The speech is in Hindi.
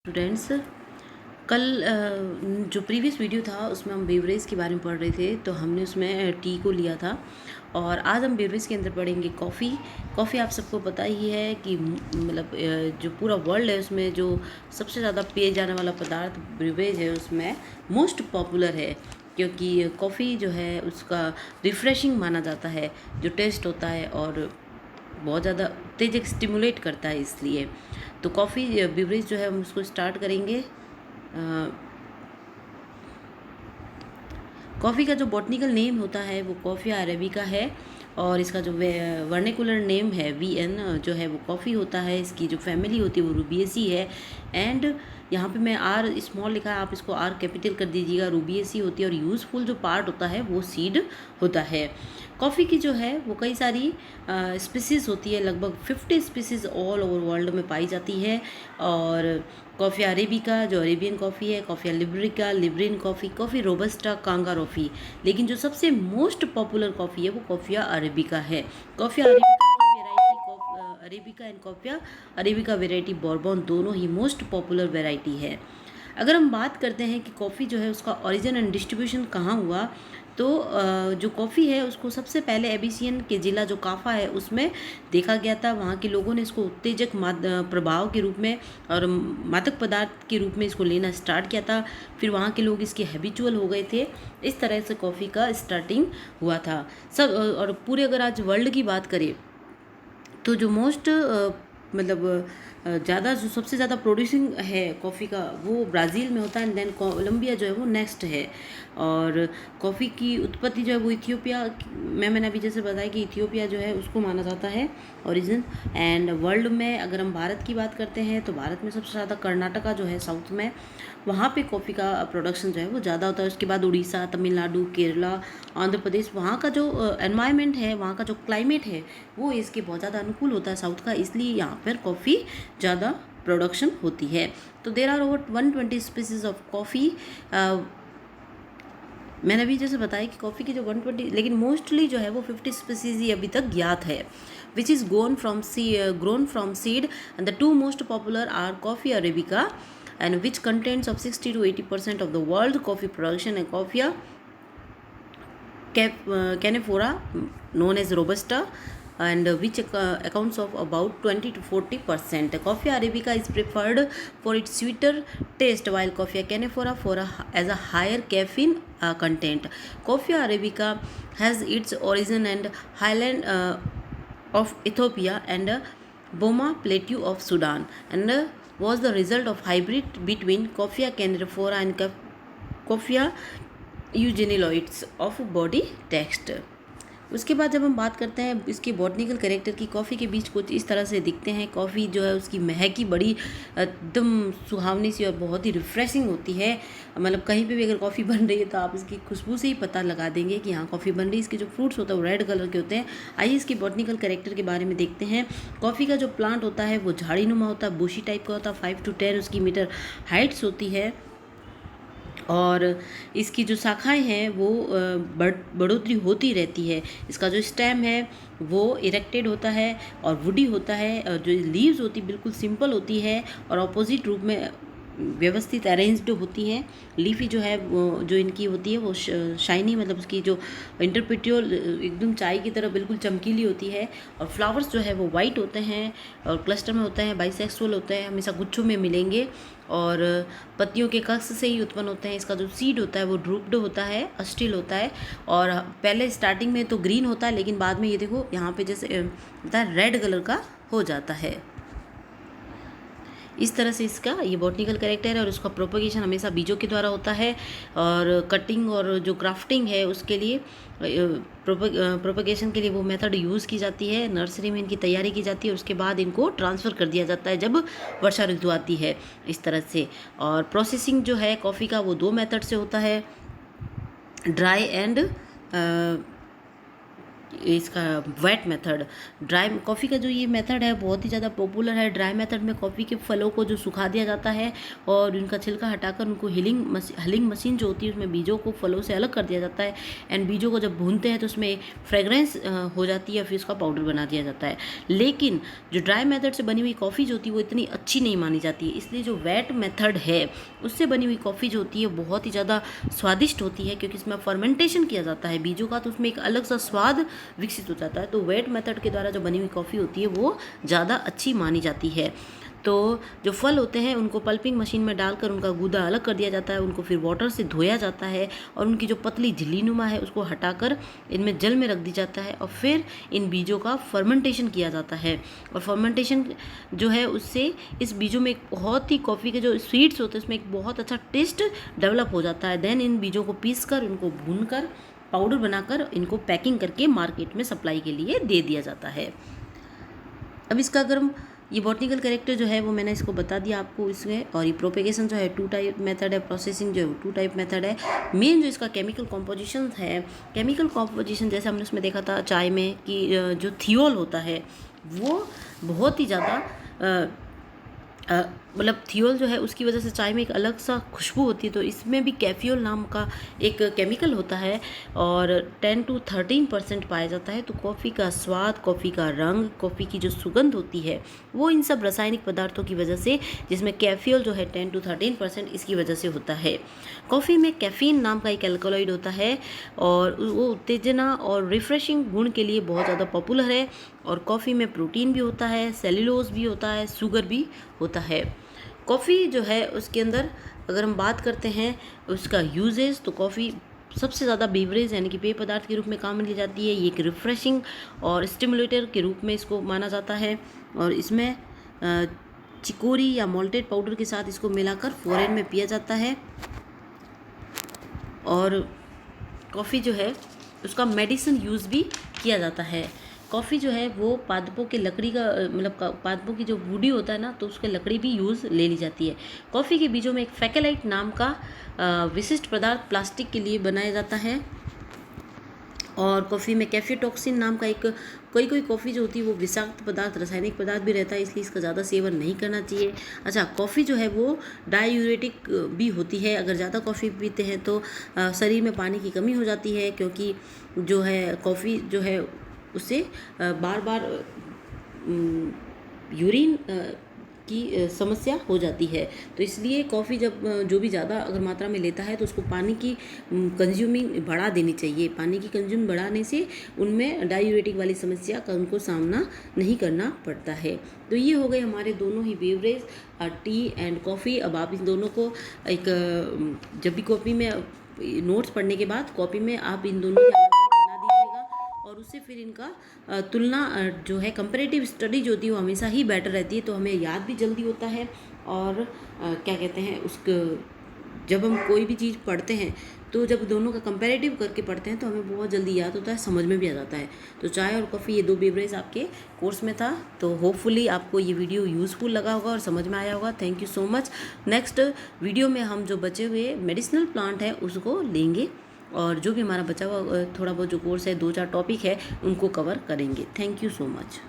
स्टूडेंट्स, कल जो प्रीवियस वीडियो था उसमें हम बेवरेज के बारे में पढ़ रहे थे। तो हमने उसमें टी को लिया था और आज हम बेवरेज के अंदर पढ़ेंगे कॉफ़ी। कॉफ़ी आप सबको पता ही है कि मतलब जो पूरा वर्ल्ड है उसमें जो सबसे ज़्यादा पिए जाने वाला पदार्थ बेवरेज है उसमें मोस्ट पॉपुलर है, क्योंकि कॉफ़ी जो है उसका रिफ़्रेशिंग माना जाता है, जो टेस्ट होता है और बहुत ज़्यादा उत्तेजक स्टिमुलेट करता है। इसलिए तो कॉफ़ी बेवरेज जो है हम उसको स्टार्ट करेंगे। कॉफ़ी का जो बॉटनिकल नेम होता है वो कॉफ़िया अरेबिका है और इसका जो वर्निकुलर नेम है वीएन जो है वो कॉफ़ी होता है। इसकी जो फैमिली होती है वो रूबिएसी है। एंड यहाँ पे मैं आर स्मॉल लिखा है, आप इसको आर कैपिटल कर दीजिएगा। रूबिएसी होती है और यूज़फुल जो पार्ट होता है वो सीड होता है। कॉफ़ी की जो है वो कई सारी स्पीसीज़ होती है, लगभग 50 स्पीसीज़ ऑल ओवर वर्ल्ड में पाई जाती है। और कॉफ़ी अरेबिका जो अरेबियन कॉफ़ी है, coffee liberica लिब्रिन coffee, coffee robusta, कांगारोफी, लेकिन जो सबसे मोस्ट पॉपुलर कॉफ़ी है वो कॉफ़िया अरेबिका है। कॉफ़िया अरेबिका की variety arabica and coffea arabica variety bourbon दोनों ही मोस्ट पॉपुलर वेराइटी है। अगर हम बात करते हैं कि कॉफ़ी जो है उसका ओरिजिन एंड डिस्ट्रीब्यूशन कहाँ हुआ, तो जो कॉफ़ी है उसको सबसे पहले एबिसियन के ज़िला जो काफ़ा है उसमें देखा गया था। वहाँ के लोगों ने इसको उत्तेजक प्रभाव के रूप में और मादक पदार्थ के रूप में इसको लेना स्टार्ट किया था। फिर वहाँ के लोग इसके हैबिचुअल हो गए थे। इस तरह से कॉफ़ी का स्टार्टिंग हुआ था सब। और पूरे अगर आज वर्ल्ड की बात करें तो जो मोस्ट मतलब ज़्यादा जो सबसे ज़्यादा प्रोड्यूसिंग है कॉफ़ी का वो ब्राज़ील में होता है एंड देन कोलंबिया जो है वो नेक्स्ट है। और कॉफ़ी की उत्पत्ति जो है वो इथियोपिया में, मैंने अभी जैसे बताया कि इथियोपिया जो है उसको माना जाता है ओरिजिन। एंड वर्ल्ड में अगर हम भारत की बात करते हैं तो भारत में सबसे ज़्यादा कर्नाटका जो है साउथ में, वहाँ पे कॉफ़ी का प्रोडक्शन जो है वो ज़्यादा होता है। उसके बाद उड़ीसा, तमिलनाडु, केरला, आंध्र प्रदेश, वहाँ का जो एनवायरनमेंट है, वहाँ का जो क्लाइमेट है वो इसके बहुत ज़्यादा अनुकूल होता है साउथ का, इसलिए यहाँ पर कॉफ़ी ज़्यादा प्रोडक्शन होती है। तो there are over 120 species of coffee. मैंने अभी जैसे बताया कि कॉफ़ी की जो 120, लेकिन मोस्टली जो है वो 50 स्पीसीज ही अभी तक ज्ञात है, which is grown from seed and the two most popular are coffee arabica and which contains of 60 to 80% of the world coffee production and coffee canephora known as robusta and which accounts of about 20 to 40%. Coffee arabica is preferred for its sweeter taste while coffee canephora as a higher caffeine content. Coffee arabica has its origin and highland of Ethiopia and Boma Plateau of Sudan and was the result of hybrid between Coffea canephora and Coffea eugenioides of body text. उसके बाद जब हम बात करते हैं इसके बॉटनिकल कैरेक्टर की, कॉफ़ी के बीच कुछ इस तरह से दिखते हैं। कॉफ़ी जो है उसकी महक ही बड़ी एकदम सुहावनी सी और बहुत ही रिफ़्रेशिंग होती है। मतलब कहीं पे भी अगर कॉफ़ी बन रही है तो आप इसकी खुशबू से ही पता लगा देंगे कि यहाँ कॉफ़ी बन रही है। इसके जो फ्रूट्स होते हैं वो रेड कलर के होते हैं। आइए इसकी बॉटनिकल कैरेक्टर के बारे में देखते हैं। कॉफ़ी का जो प्लांट होता है वो झाड़ी नुमा होता है, बुशी टाइप का होता है। 5 to 10 उसकी मीटर हाइट्स होती है और इसकी जो शाखाएं हैं वो बढ़ोतरी होती रहती है। इसका जो स्टेम है वो इरेक्टेड होता है और वुडी होता है और जो लीव्स होती बिल्कुल सिंपल होती है और ऑपोजिट रूप में व्यवस्थित अरेंज्ड होती हैं। लीफी जो है वो जो इनकी होती है वो शाइनी, मतलब उसकी जो इंटरपिट्यूल एकदम चाय की तरह बिल्कुल चमकीली होती है। और फ्लावर्स जो है वो वाइट होते हैं और क्लस्टर में होते हैं, बाइसेक्सुअल होते हैं, हमेशा गुच्छों में मिलेंगे और पत्तियों के कक्ष से ही उत्पन्न होते हैं। इसका जो सीड होता है वो ड्रूप्ड होता है, अस्टिल होता है और पहले स्टार्टिंग में तो ग्रीन होता है लेकिन बाद में ये देखो यहाँ पे जैसे होता है रेड कलर का हो जाता है। इस तरह से इसका ये बॉटनिकल कैरेक्टर है और उसका प्रोपगेशन हमेशा बीजों के द्वारा होता है और कटिंग और जो ग्राफ्टिंग है उसके लिए प्रोपगेशन के लिए वो मेथड यूज़ की जाती है। नर्सरी में इनकी तैयारी की जाती है, उसके बाद इनको ट्रांसफ़र कर दिया जाता है जब वर्षा ऋतु आती है, इस तरह से। और प्रोसेसिंग जो है कॉफ़ी का वो 2 मेथड से होता है, ड्राई एंड इसका वेट मेथड, ड्राई कॉफ़ी का जो ये मेथड है बहुत ही ज़्यादा पॉपुलर है। ड्राई मेथड में कॉफ़ी के फलों को जो सुखा दिया जाता है और उनका छिलका हटाकर उनको हलिंग मशीन जो होती है उसमें बीजों को फलों से अलग कर दिया जाता है। एंड बीजों को जब भूनते हैं तो उसमें फ्रेगरेंस हो जाती है, फिर उसका पाउडर बना दिया जाता है। लेकिन जो ड्राई मेथड से बनी हुई कॉफ़ी जो होती है वो इतनी अच्छी नहीं मानी जाती है, इसलिए जो वेट मेथड है उससे बनी हुई कॉफ़ी जो होती है बहुत ही ज़्यादा स्वादिष्ट होती है, क्योंकि इसमें फर्मेंटेशन किया जाता है बीजों का, तो उसमें एक अलग सा स्वाद विकसित हो जाता है। तो वेट मेथड के द्वारा जो बनी हुई कॉफ़ी होती है वो ज़्यादा अच्छी मानी जाती है। तो जो फल होते हैं उनको पल्पिंग मशीन में डालकर उनका गूदा अलग कर दिया जाता है, उनको फिर वाटर से धोया जाता है और उनकी जो पतली झिल्लीनुमा है उसको हटाकर इनमें जल में रख दिया जाता है और फिर इन बीजों का फर्मेंटेशन किया जाता है। और फर्मेंटेशन जो है उससे इस बीजों में एक बहुत ही कॉफ़ी के जो स्वीट्स होते हैं उसमें एक बहुत अच्छा टेस्ट डेवलप हो जाता है। देन इन बीजों को पीस कर उनको भून कर पाउडर बनाकर इनको पैकिंग करके मार्केट में सप्लाई के लिए दे दिया जाता है। अब इसका अगर हम ये बॉटनिकल कैरेक्टर जो है वो मैंने इसको बता दिया आपको इसमें। और ये प्रोपेगेशन जो है 2 टाइप मेथड है, प्रोसेसिंग जो है 2 टाइप मेथड है। मेन जो इसका केमिकल कॉम्पोजिशन है, केमिकल कॉम्पोजिशन जैसे हमने उसमें देखा था चाय में कि जो थियोल होता है वो बहुत ही ज़्यादा मतलब थियोल जो है उसकी वजह से चाय में एक अलग सा खुशबू होती है। तो इसमें भी कैफियोल नाम का एक केमिकल होता है और 10 to 13% पाया जाता है। तो कॉफ़ी का स्वाद, कॉफ़ी का रंग, कॉफ़ी की जो सुगंध होती है वो इन सब रासायनिक पदार्थों की वजह से, जिसमें कैफियोल जो है 10 to 13% इसकी वजह से होता है। कॉफ़ी में कैफ़ीन नाम का एक एल्कोलॉइड होता है और वो उत्तेजना और रिफ्रेशिंग गुण के लिए बहुत ज़्यादा पॉपुलर है। और कॉफ़ी में प्रोटीन भी होता है, सेल्यूलोज भी होता है, शुगर भी होता है। कॉफ़ी जो है उसके अंदर अगर हम बात करते हैं उसका यूजेस, तो कॉफ़ी सबसे ज़्यादा बेवरेज यानी कि पेय पदार्थ के रूप में काम में ली जाती है। ये एक रिफ्रेशिंग और स्टिमुलेटर के रूप में इसको माना जाता है और इसमें चिकोरी या मोल्टेड पाउडर के साथ इसको मिलाकर फॉरेन में पिया जाता है। और कॉफ़ी जो है उसका मेडिसिन यूज़ भी किया जाता है। कॉफ़ी जो है वो पादपों के लकड़ी का मतलब पादपों की जो वुडी होता है ना, तो उसके लकड़ी भी यूज़ ले ली जाती है। कॉफ़ी के बीजों में एक फैकेलाइट नाम का विशिष्ट पदार्थ प्लास्टिक के लिए बनाया जाता है। और कॉफ़ी में कैफीटॉक्सिन नाम का एक कोई कॉफ़ी जो होती है वो विषाक्त पदार्थ, रासायनिक पदार्थ भी रहता है, इसलिए इसका ज़्यादा सेवन नहीं करना चाहिए। अच्छा, कॉफ़ी जो है वो डायूरेटिक भी होती है। अगर ज़्यादा कॉफ़ी पीते हैं तो शरीर में पानी की कमी हो जाती है, क्योंकि जो है कॉफ़ी जो है उससे बार बार यूरिन की समस्या हो जाती है। तो इसलिए कॉफ़ी जब जो भी ज़्यादा अगर मात्रा में लेता है तो उसको पानी की कंज्यूमिंग बढ़ा देनी चाहिए। पानी की कंज्यूम बढ़ाने से उनमें डायूरेटिक वाली समस्या का उनको सामना नहीं करना पड़ता है। तो ये हो गए हमारे दोनों ही बेवरेज, टी एंड कॉफ़ी। अब आप इन दोनों को एक जब भी कॉफ़ी में नोट्स पढ़ने के बाद कॉपी में आप इन दोनों के बना दीजिएगा और उससे फिर इनका तुलना जो है कंपैरेटिव स्टडी जो होती है वो हमेशा ही बेटर रहती है। तो हमें याद भी जल्दी होता है और क्या कहते हैं उसको जब हम कोई भी चीज़ पढ़ते हैं तो जब दोनों का कंपैरेटिव करके पढ़ते हैं तो हमें बहुत जल्दी याद होता है, समझ में भी आ जाता है। तो चाय और कॉफ़ी ये 2 बेवरेज आपके कोर्स में था। तो होपफुली आपको ये वीडियो यूज़फुल लगा होगा और समझ में आया होगा। Thank you so much. Next video में हम जो बचे हुए मेडिसिनल प्लांट है उसको लेंगे और जो भी हमारा बचा हुआ थोड़ा बहुत जो कोर्स है 2-4 टॉपिक है उनको कवर करेंगे। Thank you so much.